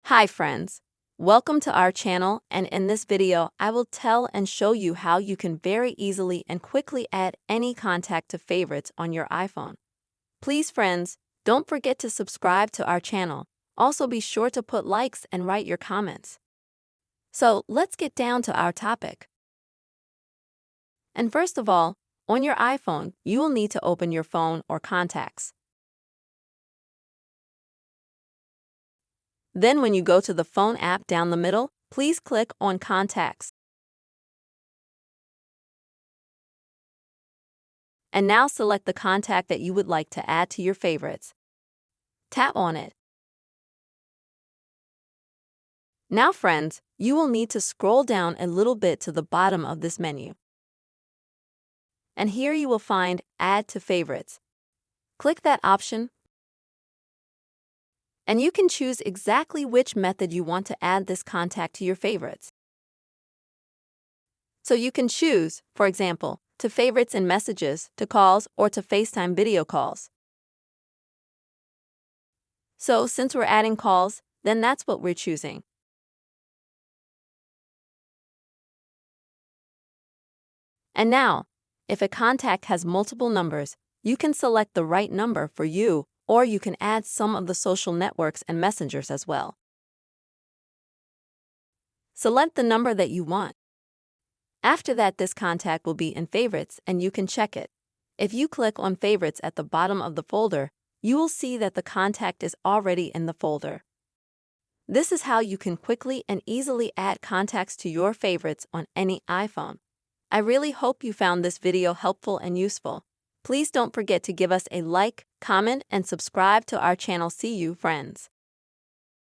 Hi friends, welcome to our channel, and in this video I will tell and show you how you can very easily and quickly add any contact to favorites on your iPhone. Please friends, don't forget to subscribe to our channel. Also be sure to put likes and write your comments. So let's get down to our topic. And first of all, on your iPhone, you will need to open your phone or contacts. Then when you go to the phone app down the middle, please click on Contacts. And now select the contact that you would like to add to your favorites. Tap on it. Now friends, you will need to scroll down a little bit to the bottom of this menu. And here you will find Add to Favorites. Click that option. And you can choose exactly which method you want to add this contact to your favorites. So you can choose, for example, to favorites in messages, to calls, or to FaceTime video calls. So since we're adding calls, then that's what we're choosing. And now, if a contact has multiple numbers, you can select the right number for you, or you can add some of the social networks and messengers as well. Select the number that you want. After that, this contact will be in favorites and you can check it. If you click on favorites at the bottom of the folder, you will see that the contact is already in the folder. This is how you can quickly and easily add contacts to your favorites on any iPhone. I really hope you found this video helpful and useful. Please don't forget to give us a like, comment, and subscribe to our channel. See you, friends.